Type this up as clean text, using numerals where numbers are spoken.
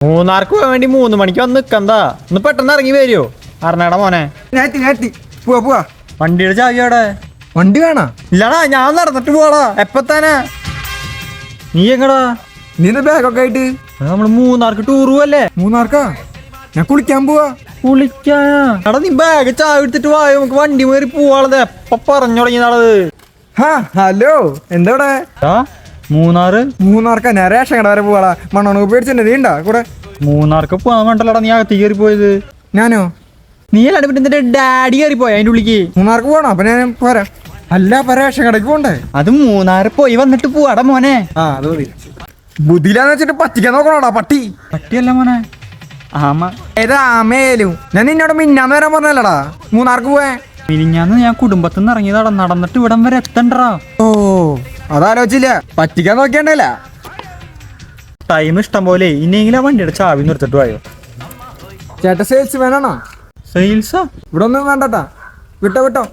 മൂന്നാർക്ക് പോകാൻ വേണ്ടി 3 മണിക്ക് വന്ന് നിക്കണ്ടാ. ഒന്ന് പെട്ടെന്ന് ഇറങ്ങി വരുമോ അറിഞ്ഞാടാ മോനെ. പോവാ. വണ്ടിയുടെ ചാവി അവിടെ. വണ്ടി വേണ? ഇല്ലടാ, ഞാൻ നടന്നിട്ട് പോവാടാ. എപ്പത്താനാ നീ എങ്ങടാ? നീ ബാഗൊക്കെ ആയിട്ട് നമ്മള് മൂന്നാർക്ക് ടൂർ പോവല്ലേ? മൂന്നാർക്കാ? ഞാൻ കുളിക്കാൻ പോവാ. കുളിക്കാനാ? എടാ നീ ബാഗ് ചാവി എടുത്തിട്ട് വായോ, നമുക്ക് വണ്ടി മേറി പോവാളത്. എപ്പ പറഞ്ഞു തുടങ്ങിയതാളത്. ഹലോ, എന്താ മൂന്നാർക്കാ? ഞാൻ റേഷൻ കട വരെ പോവാടാ. മണ്ണോണ പേടിച്ചെന്നെ നീ ഉണ്ടാ കൂടെ? മൂന്നാർക്ക് പോകാൻ വേണ്ടല്ലടാ നീ അകത്ത് കയറി പോയത്. ഞാനോ? നീ അല്ലാണ്ട് പിന്നെ നിന്റെ ഡാഡി കയറി പോയ അതിന്റെ ഉള്ളിക്ക്. മൂന്നാർക്ക് പോകണം, അപ്പൊ ഞാൻ പോരാ. അല്ല, അപ്പൊ റേഷൻ കടക്ക് പോണ്ടേ? അത് മൂന്നാറ് പോയി വന്നിട്ട് പോവാടാ മോനെ. അത് മതി. ബുദ്ധിയിലാന്ന് വെച്ചിട്ട് പറ്റിക്കാൻ നോക്കണോടാ പട്ടി. പട്ടിയല്ല മോനെ, ആമ. ഏതാമേലും ഞാൻ നിന്നോട് മിന്നാന്ന് വരാൻ പറഞ്ഞല്ലടാ മൂന്നാർക്ക് പോയേ. മിനിഞ്ഞാന്ന് ഞാൻ കുടുംബത്തിൽ നിന്ന് ഇറങ്ങിയതാടാ, നടന്നിട്ട് ഇവിടം വരെ എത്തണ്ടടാ. ഓ, അതാലോചിച്ചില്ല. പറ്റിക്കാൻ നോക്കിയണ്ടല്ല. ടൈം ഇഷ്ടം പോലെ. ഇനിയെങ്കിലും ആ വണ്ടിയുടെ ചാവി നിർത്തിട്ട് പോയോ. ചേട്ടാ സെയിൽസ് വേണോ? സെയിൽസാ? ഇവിടെ ഒന്നും വേണ്ടട്ടാ, വിട്ടോ.